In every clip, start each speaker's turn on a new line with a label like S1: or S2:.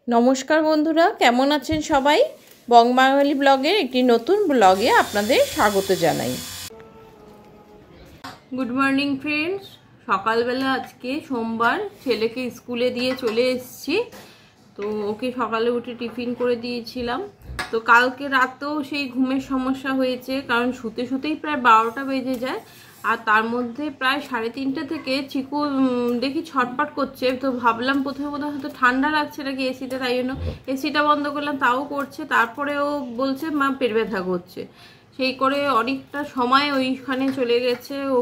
S1: নমস্কার বন্ধুরা, কেমন আছেন সবাই? বংবাঙালি ব্লগের একটি নতুন ব্লগে আপনাদের স্বাগত জানাই। Good morning friends. সকালবেলা আজকে সোমবার, ছেলেকে স্কুলে দিয়ে চলে এসেছি। তো ওকে সকালে উঠে টিফিন করে দিয়েছিলাম। তো কালকে রাতেও সেই ঘুমের সমস্যা হয়েছে, কারণ শুতে শুতেই প্রায় 12টা বেজে যায়। আর তার মধ্যে প্রায় 3:30 থেকে চিকু দেখি ছটপট করছে। তো ভাবলাম প্রথমে বোধহয় হয়তো ঠান্ডা লাগছে নাকি এসিতে, তাই জন্য এসিটা বন্ধ করলাম, তাও করছে। তারপরে ও বলছে মা পেট ব্যথা করছে। সেই করে অনেকটা সময় ওইখানে চলে গেছে। ও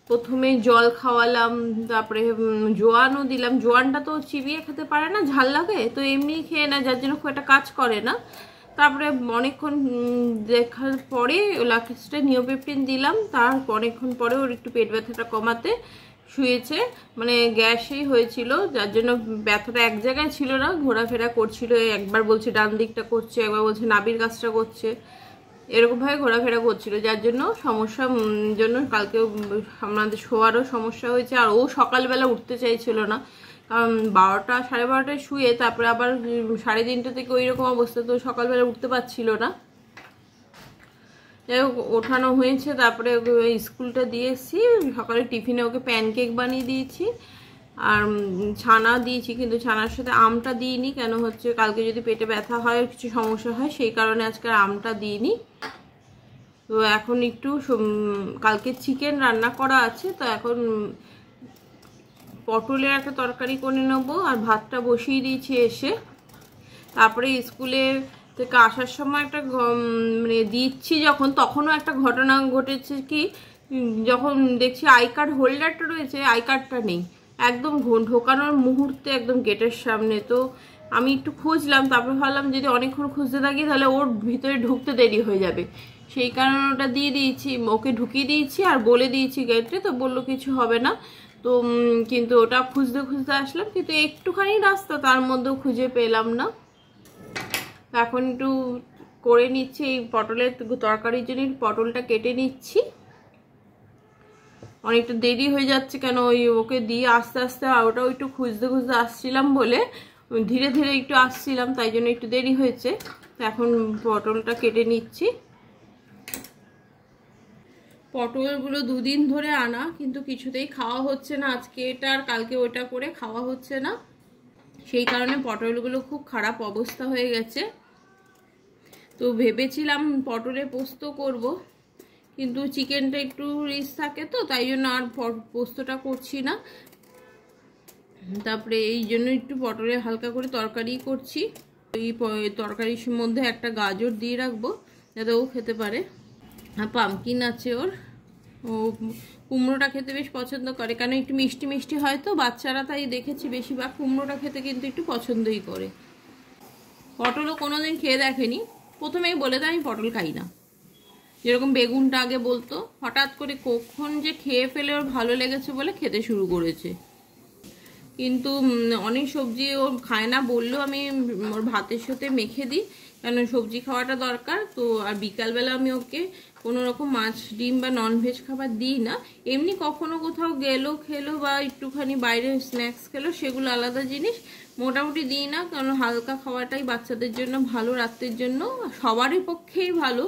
S1: প্রথমে জল খাওয়ালাম, তারপরে জোয়ানও দিলাম। জোয়ানটা তো চিবিয়ে খেতে পারে না, ঝাল লাগে, তো এমনি খেয়ে না, যার জন্য খুব একটা কাজ করে না। তারপরে অনেকক্ষণ দেখার পরে লাকিস্টে নিওপেপটিন দিলাম। তার অনেকক্ষণ পরে ওর একটু পেট ব্যথাটা কমাতে শুয়েছে। মানে গ্যাসই হয়েছিল, যার জন্য ব্যথাটা এক জায়গায় ছিল না, ঘোরাফেরা করছিল। একবার বলছে ডান দিকটা করছে, একবার বলছে নাভির কাছটা করছে, এরকমভাবে ঘোরাফেরা করছিল, যার জন্য সমস্যা জন্য কালকে আমাদের শোয়ারও সমস্যা হয়েছে। আর ও সকালবেলা উঠতে চাইছিল না, কারণ 12টা 12:30টায় শুয়ে তারপরে আবার 3:30 থেকে ওই রকম অবস্থা, তো সকালবেলা উঠতে পারছিল না। যাই হোক, ওঠানো হয়েছে। তারপরে স্কুলটা দিয়ে এসেছি। সকালে টিফিনে ওকে প্যানকেক বানিয়ে দিয়েছি আর ছানা দিয়েছি, কিন্তু ছানার সাথে আমটা দিইনি। কেন হচ্ছে, কালকে যদি পেটে ব্যথা হয়, কিছু সমস্যা হয়, সেই কারণে আজকে আমটা দিইনি। তো এখন একটু কালকে চিকেন রান্না করা আছে, তো এখন পটলের একটা তরকারি করে নেবো আর ভাতটা বসিয়ে দিয়েছি এসে। তারপরে স্কুলে থেকে আসার সময় একটা মানে দিচ্ছি যখন, তখনও একটা ঘটনা ঘটেছে কি, যখন দেখছি আই কার্ড হোল্ডারটা রয়েছে, আই কার্ডটা নেই একদম ঢোকানোর মুহূর্তে, একদম গেটের সামনে। তো আমি একটু খুঁজলাম, তারপরে ভাবলাম যদি অনেকক্ষণ খুঁজতে থাকি তাহলে ওর ভিতরে ঢুকতে দেরি হয়ে যাবে, সেই কারণে ওটা দিয়ে দিয়েছি, ওকে ঢুকিয়ে দিয়েছি আর বলে দিয়েছি গেটে। তো বললো কিছু হবে না। তো কিন্তু ওটা খুঁজতে খুঁজতে আসলাম, কিন্তু একটুখানি রাস্তা, তার মধ্যেও খুঁজে পেলাম না। এখন একটু করে নিচ্ছি এই পটলের তরকারির জন্য, পটলটা কেটে নিচ্ছি। অনেকটা দেরি হয়ে যাচ্ছে, কেন ওই ওকে দিয়ে আস্তে আস্তে, ওটাও একটু খুঁজতে খুঁজতে আসছিলাম বলে ধীরে ধীরে একটু আসছিলাম, তাই জন্য একটু দেরি হয়েছে। তো এখন পটলটা কেটে নিচ্ছি। পটলগুলো 2 দিন ধরে আনা, কিন্তু কিছুতেই খাওয়া হচ্ছে না। আজকে এটা আর কালকে ওটা করে খাওয়া হচ্ছে না, সেই কারণে পটলগুলো খুব খারাপ অবস্থা হয়ে গেছে। তো ভেবেছিলাম পটলে পোস্ত করব, কিন্তু চিকেনটা একটু রিস্ক থাকে, তো তাই জন্য আর পোস্তটা করছি না। তারপরে এই জন্য একটু পটলে হালকা করে তরকারি করছি। এই তরকারির মধ্যে একটা গাজর দিয়ে রাখবো, যাতে ও খেতে পারে। আর পামকিন আছে ওর, ও কুমড়োটা খেতে বেশ পছন্দ করে, কারণ একটু মিষ্টি মিষ্টি হয় তো বাচ্চারা, তাই দেখেছি বেশিরভাগ কুমড়োটা খেতে কিন্তু একটু পছন্দই করে। পটলও কোনোদিন খেয়ে দেখেনি, প্রথমেই বলে দেয় আমি পটল খাই না। যেরকম বেগুনটা আগে বলতো, হঠাৎ করে কখন যে খেয়ে ফেলে ওর ভালো লেগেছে বলে খেতে শুরু করেছে। কিন্তু অনেক সবজি ও খায় না বললেও আমি ওর ভাতের সাথে মেখে দিই, কারণ সবজি খাওয়াটা দরকার। তো আর বিকালবেলা আমি ওকে কোনো রকম মাছ ডিম বা ননভেজ খাবার দিই না। এমনি কখনো কোথাও গেলো খেলো বা একটুখানি বাইরে স্ন্যাক্স খেলো, সেগুলো আলাদা জিনিস, মোটামুটি দিই না। কারণ হালকা খাওয়াটাই বাচ্চাদের জন্য ভালো, রাত্রের জন্য সবারই পক্ষেই ভালো,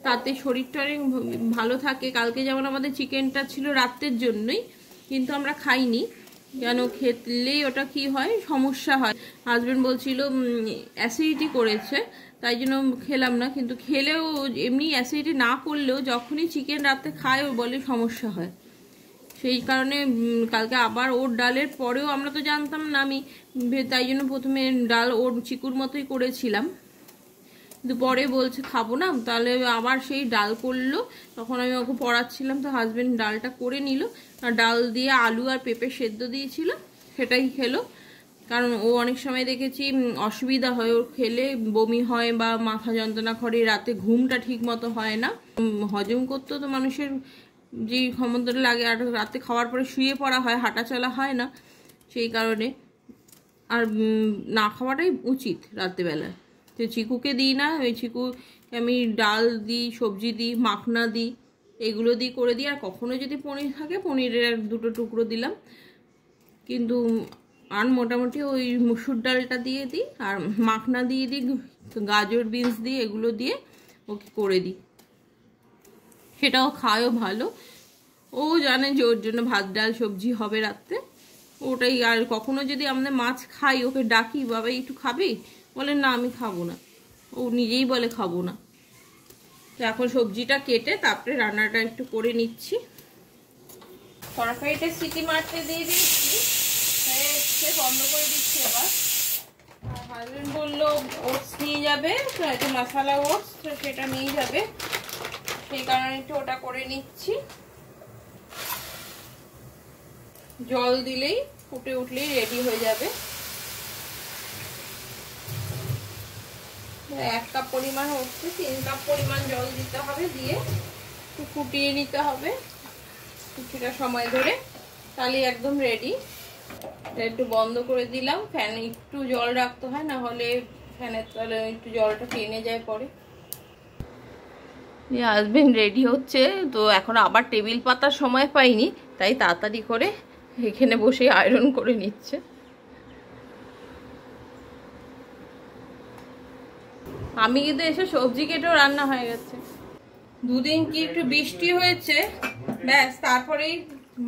S1: তাতে শরীরটা ভালো থাকে। কালকে যেমন আমাদের চিকেনটা ছিল রাত্রের জন্যই, কিন্তু আমরা খাইনি, কেন খেলেই ওটা কি হয়, সমস্যা হয়। হাজবেন্ড বলছিল অ্যাসিডিটি করেছে, তাই জন্য খেলাম না। কিন্তু খেলেও এমনি অ্যাসিডিটি না করলেও যখনই চিকেন রাতে খায় ও বলে সমস্যা হয়। সেই কারণে কালকে আবার ওর ডালের পরেও, আমরা তো জানতাম না, আমি তাই জন্য প্রথমে ডাল ওর চিকুর মতোই করেছিলাম, কিন্তু পরে বলছে খাবো না, তাহলে আবার সেই ডাল করলো। তখন আমি ওকে পড়াচ্ছিলাম, তো হাজবেন্ড ডালটা করে নিল, আর ডাল দিয়ে আলু আর পেঁপে সেদ্ধ দিয়েছিল, সেটাই খেলো। কারণ ও অনেক সময় দেখেছি অসুবিধা হয়, ওর খেলে বমি হয় বা মাথা যন্ত্রণা করে, রাতে ঘুমটা ঠিক মতো হয় না। হজম করতেও তো মানুষের যে ক্ষমতাটা লাগে, আর রাতে খাওয়ার পরে শুয়ে পড়া হয়, হাঁটা চলা হয় না, সেই কারণে। আর না খাওয়াটাই উচিত রাত্রেবেলা। তো চিকুকে দিই না, ওই চিকু আমি ডাল দিই, সবজি দিই, মাখনা দিই, এগুলো দিয়ে করে দিই। আর কখনো যদি পনির থাকে, পনিরের 2টো টুকরো দিলাম। কিন্তু আর মোটামুটি ওই মুসুর ডালটা দিয়ে দিই আর মাখনা দিয়ে দিই, গাজর বিনস দিয়ে, এগুলো দিয়ে ওকে করে দিই। সেটাও খায়ও ভালো, ও জানে যে ওর জন্য ভাত ডাল সবজি হবে রাত্রে, ওটাই। আর কখনো যদি আমাদের মাছ খাই, ওকে ডাকি বাবা একটু খাবি, বলে না আমি খাবো না, ও নিজেই বলে খাবো না। তো এখন সবজিটা কেটে তারপরে রান্নাটা একটু করে নিচ্ছি। তরকারিটা সিটি মারতে দিয়ে দিচ্ছি, বন্ধ করে দিচ্ছি। এবার হাজবেন্ড বললো ওটস নিয়ে যাবে, একটু মশলা ওটস, সেটা নিয়ে যাবে, সেই কারণে একটু ওটা করে নিচ্ছি। জল দিলেই ফুটে উঠলেই রেডি হয়ে যাবে। 1 কাপ পরিমাণ হচ্ছে, 3 কাপ পরিমাণ জল দিতে হবে, দিয়ে একটু ফুটিয়ে নিতে হবে কিছুটা সময় ধরে, তাহলে একদম রেডি। একটু বন্ধ করে দিলাম, ফ্যানে একটু জল রাখতে হয়, না হলে ফ্যানের তলে একটু জলটা টেনে যায় পরে। হাজবেন্ড রেডি হচ্ছে, তো এখন আবার টেবিল পাতার সময় পাইনি, তাই তাড়াতাড়ি করে এখানে বসে আয়রন করে নিচ্ছে। আমি কিন্তু এসে সবজি কেটেও রান্না হয়ে গেছে। দুদিন কি একটু বৃষ্টি হয়েছে, ব্যাস, তারপরেই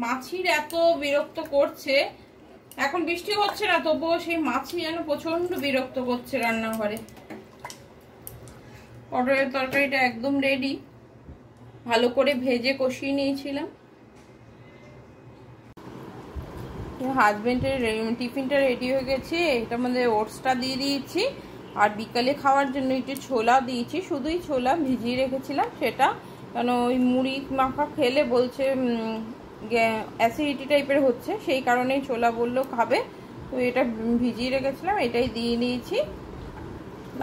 S1: মাছির এত বিরক্ত করছে। এখন বৃষ্টি হচ্ছে না, তবুও সেই মাছি যেন প্রচন্ড বিরক্ত করছে রান্নাঘরে। পটলের তরকারিটা একদম রেডি, ভালো করে ভেজে কষিয়ে নিয়েছিলাম। হাজবেন্ডের টিফিনটা রেডি হয়ে গেছে, এটার মধ্যে ওটসটা দিয়ে দিয়েছি, আর বিকালে খাওয়ার জন্য একটু ছোলা দিয়েছি, শুধুই ছোলা ভিজিয়ে রেখেছিলাম সেটা, কারণ ওই মুড়ি মাখা খেলে বলছে অ্যাসিডিটি টাইপের হচ্ছে, সেই কারণেই ছোলা বললো খাবে, তো এটা ভিজিয়ে রেখেছিলাম, এটাই দিয়ে দিয়েছি।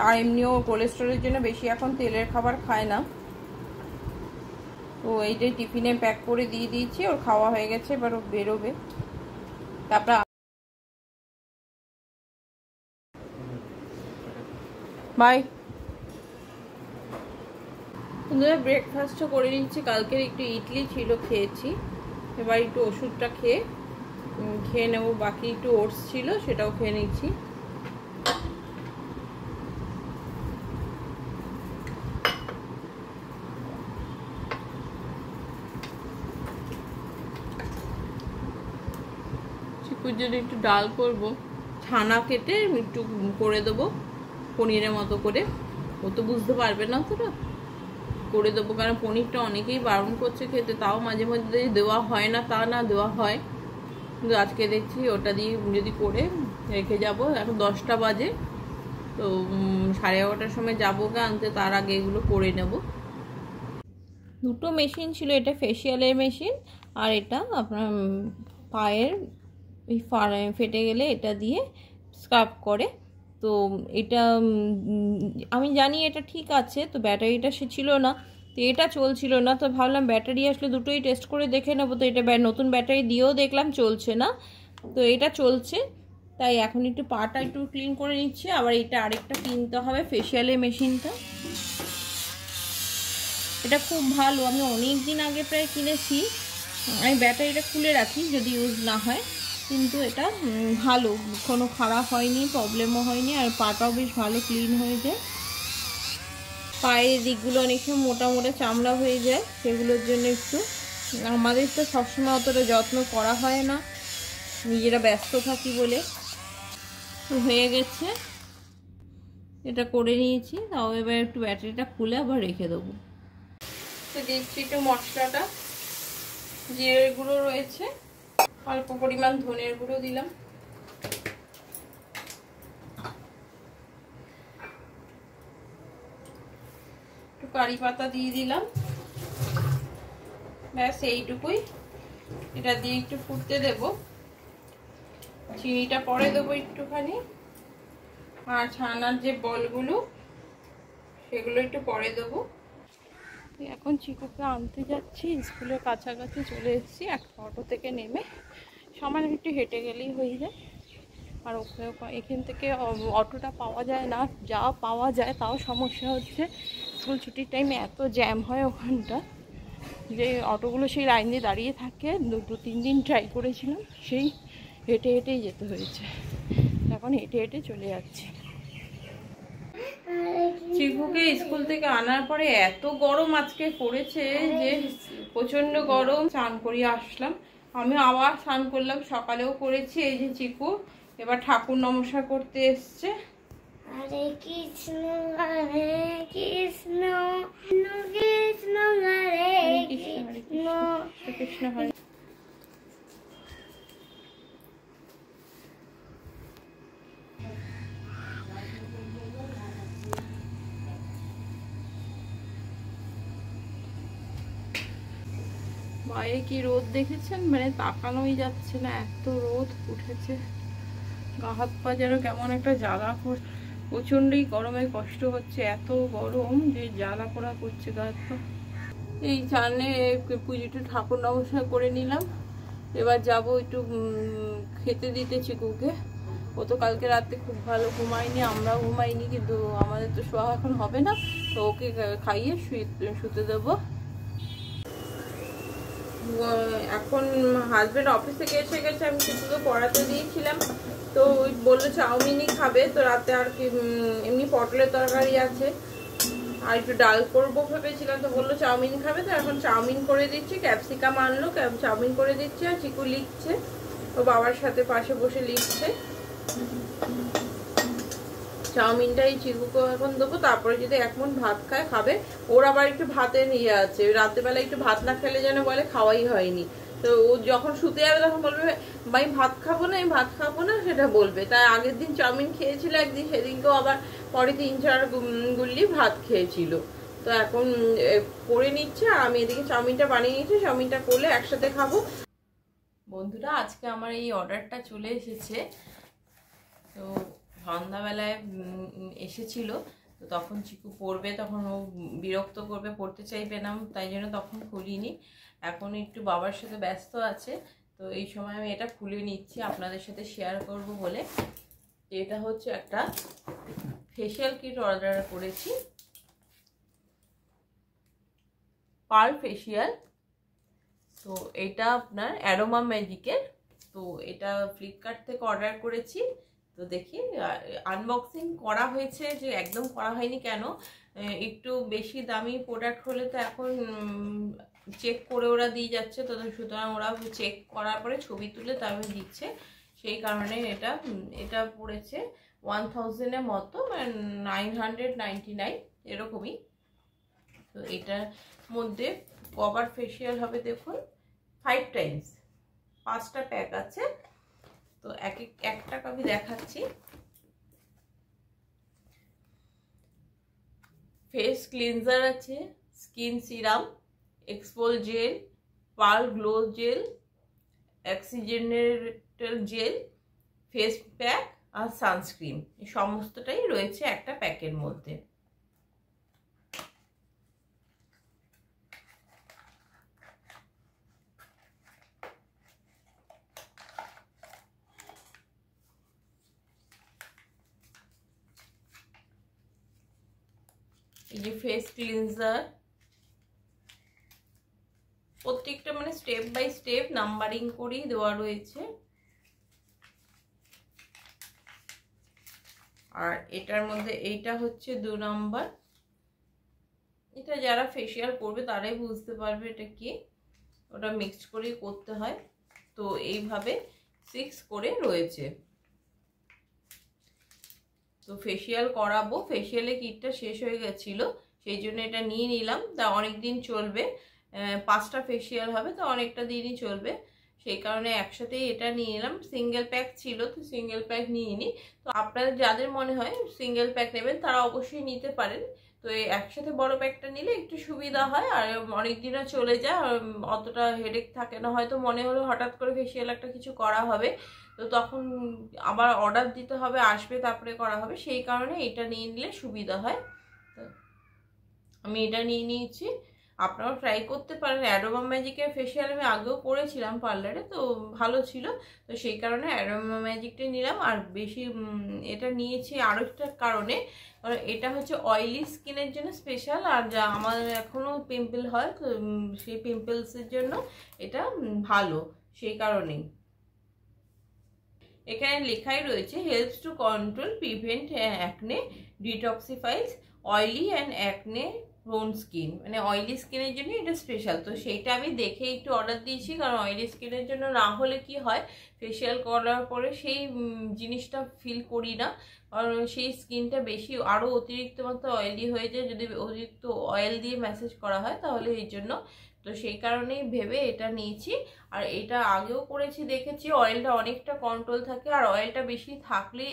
S1: আর এমনিও কোলেস্ট্রলের জন্য বেশি এখন তেলের খাবার খায় না, তো এইটাই টিফিনে প্যাক করে দিয়ে দিয়েছি। ওর খাওয়া হয়ে গেছে, এবার ও বেরোবে। তারপর বাই। ব্রেকফাস্টও করে নিচ্ছি, কালকের একটু ইডলি ছিল খেয়েছি, এবার একটু ওষুধটা খেয়ে নেবো, বাকি একটু ওটস ছিল সেটাও খেয়ে নিচ্ছি। চিকুর জন্য একটু ডাল করব, ছানা কেটে একটু করে দেবো পনিরের মতো করে, ও তো বুঝতে পারবে না, অতটা করে দেবো, কারণ পনিরটা অনেকেই বারণ করছে খেতে, তাও মাঝে মধ্যে দেওয়া হয় না, তা না দেওয়া হয়, কিন্তু আজকে দেখছি ওটা দিয়ে যদি করে রেখে যাব। এখন 10টা বাজে, তো 11:30টার সময় যাবো গা আনতে, তার আগে এগুলো করে নেব। দুটো মেশিন ছিল, এটা ফেসিয়ালের মেশিন, আর এটা আপনার পায়ের ফেটে গেলে এটা দিয়ে স্ক্রাব করে। তো এটা আমি জানি এটা ঠিক আছে, তো ব্যাটারিটা সে ছিল না, তো এটা চলছিল না, তো ভাবলাম ব্যাটারি আসলে দুটোই টেস্ট করে দেখে নেবো। তো এটা নতুন ব্যাটারি দিয়েও দেখলাম চলছে না, তো এটা চলছে, তাই এখন একটু পাটা একটু ক্লিন করে নিচ্ছি। আবার এটা আরেকটা কিনতে হবে, ফেসিয়ালের মেশিনটা, এটা খুব ভালো, আমি অনেক দিন আগে প্রায় কিনেছি। আমি ব্যাটারিটা খুলে রাখি যদি ইউজ না হয়, কিন্তু এটা ভালো, কোনো খারাপ হয়নি, প্রবলেমও হয়নি, আর পাটাও বেশ ভালো ক্লিন হয়ে যায়। পায়ের দিকগুলো অনেক সময় মোটা মোটা চামড়া হয়ে যায়, সেগুলোর জন্য একটু, আমাদের তো সবসময় অতটা যত্ন করা হয় না, নিজেরা ব্যস্ত থাকি বলে। হয়ে গেছে, এটা করে নিয়েছি, তাও এবার একটু ব্যাটারিটা খুলে আবার রেখে দেবো। তো দিচ্ছি একটু মশলাটা, জিরের গুঁড়ো রয়েছে, অল্প পরিমাণ ধনের গুঁড়ো দিলাম, একটু কারি পাতা দিয়ে দিলাম, ব্যাস এইটুকুই। এটা দিয়ে একটু ফুটতে দেব, চিনিটা পরে দেবো একটুখানি, আর ছানার যে বলগুলো সেগুলো একটু পরে দেবো। এখন চিকুকে আনতে যাচ্ছি, স্কুলের কাছাকাছি চলে এসেছি, একটা অটো থেকে নেমে সামান্য একটু হেঁটে গেলেই হয়ে যায়। আর এখান থেকে অটোটা পাওয়া যায় না, যা পাওয়া যায় তাও সমস্যা হচ্ছে, স্কুল ছুটির টাইমে এত জ্যাম হয় ওখানটা, যে অটোগুলো সেই লাইন দিয়ে দাঁড়িয়ে থাকে। 2-3 দিন ট্রাই করেছিলাম, সেই হেঁটে হেঁটেই যেতে হয়েছে, এখন হেঁটে হেঁটে চলে যাচ্ছি। চিকুকে স্কুল থেকে আনার পরে এত গরম আজকে পড়েছে যে প্রচন্ড গরম। স্নান করিয়ে আসলাম, আমি আবার স্নান করলাম, সকালেও করেছি। এই যে চিকু এবার ঠাকুর নমস্কার করতে এসছে। হরে কৃষ্ণ হরে কৃষ্ণ কৃষ্ণ হরে কৃষ্ণ কৃষ্ণ হরে। বাইরে কি রোদ দেখেছেন, মানে তাকানোই যাচ্ছে না, এত রোদ উঠেছে। গা হাত পা যেন কেমন একটা জ্বালা করছে, প্রচন্ডই গরমে কষ্ট হচ্ছে, এত গরম যে জ্বালা পোড়া করছে গা হাত পা। এই চানে পুজোটা ঠাকুর নমস্কার করে নিলাম, এবার যাব একটু খেতে দিতে চিকুকে। ও তো কালকে রাতে খুব ভালো ঘুমায়নি, আমরাও ঘুমাইনি, কিন্তু আমাদের তো শোয়া এখন হবে না, তো ওকে খাইয়ে শুতে দেবো। এখন হাজবেন্ড অফিস থেকে এসে গেছে, আমি কিছু তো পড়াতে দিয়েছিলাম, তো বললো চাউমিনই খাবে। তো রাতে আর কি এমনি পটলের তরকারি আছে, আর একটু ডাল করবো ভেবেছিলাম, তো বললো চাউমিন খাবে, তো এখন চাউমিন করে দিচ্ছি। ক্যাপসিকাম আনলো, চাউমিন করে দিচ্ছি। আর চিকু লিখছে, ও বাবার সাথে পাশে বসে লিখছে। চাউমিনটাই চিকুকে এখন দেবো, তারপরে যদি এক মন ভাত খায় খাবে। ওর আবার একটু ভাতের নিয়ে আছে, রাত্রেবেলা একটু ভাত না খেলে যেন বলে খাওয়াই হয়নি। তো ও যখন শুতে যাবে তখন বলবে ভাই ভাত খাবো না, আমি ভাত খাবো না, সেটা বলবে। তাই আগের দিন চাউমিন খেয়েছিল একদিন, সেদিনকেও আবার পরে 3-4 গুল্লি ভাত খেয়েছিল। তো এখন করে নিচ্ছে, আর আমি এদিকে চাউমিনটা বানিয়ে নিচ্ছি। চাউমিনটা করলে একসাথে খাবো। বন্ধুরা, আজকে আমার এই অর্ডারটা চলে এসেছে। তো সন্ধ্যাবেলায় এসেছিল, তো তখন চিকু পড়বে, তখন ও বিরক্ত করবে, পড়তে চাইবে না, তাই জন্য তখন খুলিনি। এখন একটু বাবার সাথে ব্যস্ত আছে, তো এই সময় আমি এটা খুলে নিচ্ছি আপনাদের সাথে শেয়ার করব বলে। এটা হচ্ছে একটা ফেশিয়াল কিট অর্ডার করেছি, পার্ল ফেশিয়াল। তো এটা আপনার অ্যারোমা ম্যাজিকের। তো এটা ফ্লিপকার্ট থেকে অর্ডার করেছি। তো দেখি আনবক্সিং করা হয়েছে, যে একদম করা হয়নি কেন, একটু বেশি দামি প্রোডাক্ট হলে তো এখন চেক করে ওরা দিয়ে যাচ্ছে, তো সুতরাং ওরা চেক করার পরে ছবি তুলে তারপরে দিচ্ছে। সেই কারণে এটা পড়েছে 1000-এর মতো, 999 এরকমই। তো এটার মধ্যে কভার ফেশিয়াল হবে, দেখুন 5 টাইমস, 5টা প্যাক আছে। তো একটা আমি দেখাচ্ছি। ফেস ক্লিনজার আছে, স্কিন সিরাম, এক্সফোল gel, pearl glow gel, oxygenated gel, face pack আর সানস্ক্রিন, এই সমস্তটাই রয়েছে একটা প্যাকের মধ্যে। এই যে ফেস ক্লিনজার, প্রত্যেকটা মানে স্টেপ বাই স্টেপ নাম্বারিং করেই দেওয়া রয়েছে। আর এটার মধ্যে এইটা হচ্ছে 2 নম্বর। এটা যারা ফেশিয়াল করবে তারাই বুঝতে পারবে এটা কি, ওটা মিক্সড করেই করতে হয়। তো এইভাবে 6 করে রয়েছে। তো ফেশিয়াল করাবো, ফেশিয়ালে কিটটা শেষ হয়ে গেছিল, সেই জন্য এটা নিয়ে নিলাম। তা অনেক দিন চলবে, 5টা ফেশিয়াল হবে, তো অনেকটা দিনই চলবে, সেই কারণে একসাথেই এটা নিয়ে নিলাম। সিঙ্গেল প্যাক ছিল, তো সিঙ্গেল প্যাক নিয়ে নিই। তো আপনাদের যাদের মনে হয় সিঙ্গেল প্যাক নেবেন তারা অবশ্যই নিতে পারেন। তো এই একসাথে বড় প্যাকটা নিলে একটু সুবিধা হয়, আর অনেক দিনও চলে যায়, আর অতটা হেডেক থাকে না। হয়তো মনে হলো হঠাৎ করে ফেশিয়াল একটা কিছু করা হবে, তো তখন আবার অর্ডার দিতে হবে, আসবে তারপরে করা হবে, সেই কারণে এটা নিয়ে নিলে সুবিধা হয়। তো আমি এটা নিয়ে নিয়েছি, আপনারাও ট্রাই করতে পারেন। অ্যারোমা ম্যাজিকের ফেশিয়াল আমি আগেও করেছিলাম পার্লারে, তো ভালো ছিল, তো সেই কারণে অ্যারোমা ম্যাজিকটা নিলাম। আর বেশি এটা নিয়েছি আরও একটা কারণে, কারণ এটা হচ্ছে অয়েলি স্কিনের জন্য স্পেশাল, আর যা আমার এখনও পিম্পল হয়, তো সেই পিম্পলসের জন্য এটা ভালো, সেই কারণেই। এখানে লেখাই রয়েছে helps to control, prevent acne, detoxifies oily and acne prone skin. মানে অয়েলি স্কিনের জন্য এটা স্পেশাল। তো সেইটা আমি দেখে একটু অর্ডার দিয়েছি, কারণ অয়েলি স্কিনের জন্য না হলে কি হয়, ফেসিয়াল করার পরে সেই জিনিসটা ফিল করি না, আর সেই স্কিনটা বেশি আরও অতিরিক্ত মাত্রা অয়েলি হয়ে যায় যদি অতিরিক্ত অয়েল দিয়ে ম্যাসেজ করা হয়, তাহলে এই জন্য। তো সেই কারণেই ভেবে এটা নিয়েছি। আর এটা আগেও করেছি, দেখেছি অয়েলটা অনেকটা কন্ট্রোল থাকে, আর অয়েলটা বেশি থাকলেই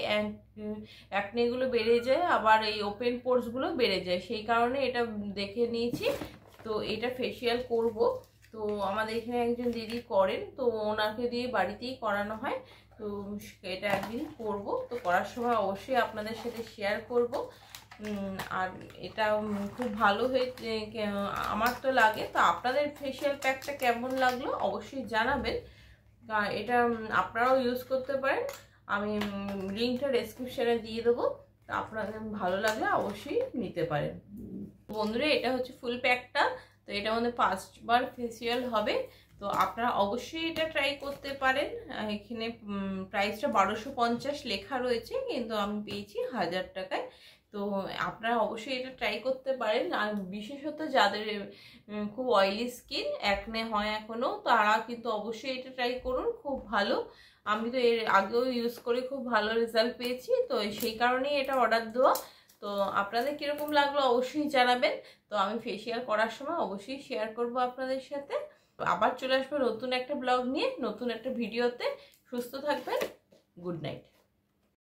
S1: অ্যাকনেগুলো বেড়ে যায়, আবার এই ওপেন পোর্সগুলো বেড়ে যায়, সেই কারণে এটা দেখে নিয়েছি। তো এটা ফেসিয়াল করব। তো আমাদের এখানে একজন দিদি করেন, তো ওনাকে দিয়ে বাড়িতেই করানো হয়। তো এটা একদিন করব, তো করার সময় অবশ্যই আপনাদের সাথে শেয়ার করব। আর এটা খুব ভালো হয়েছে আমার তো লাগে। তো আপনাদের ফেসিয়াল প্যাকটা কেমন লাগলো অবশ্যই জানাবেন। এটা আপনারাও ইউজ করতে পারেন, আমি লিঙ্কটা ডেসক্রিপশনে দিয়ে দেবো। তো আপনাদের ভালো লাগলে অবশ্যই নিতে পারেন। বন্ধুরা এটা হচ্ছে ফুল প্যাকটা। তো এটা মধ্যে 5 বার ফেসিয়াল হবে। তো আপনারা অবশ্যই এটা ট্রাই করতে পারেন। এখানে প্রাইসটা 1250 লেখা রয়েছে, কিন্তু আমি পেয়েছি 1000 টাকায়। তো আপনারা অবশ্যই এটা ট্রাই করতে পারেন। আর বিশেষত যাদের খুব অয়েলি স্কিন, অ্যাকনে হয় এখনো, তারা কিন্তু অবশ্যই এটা ট্রাই করুন, খুব ভালো। আমি তো এর আগেও ইউজ করে খুব ভালো রেজাল্ট পেয়েছি, তো সেই কারণেই এটা অর্ডার দেওয়া। তো আপনাদের কীরকম লাগলো অবশ্যই জানাবেন। তো আমি ফেসিয়াল করার সময় অবশ্যই শেয়ার করব আপনাদের সাথে। আবার চলে আসবো নতুন একটা ব্লগ নিয়ে, নতুন একটা ভিডিওতে। সুস্থ থাকবেন। Good night.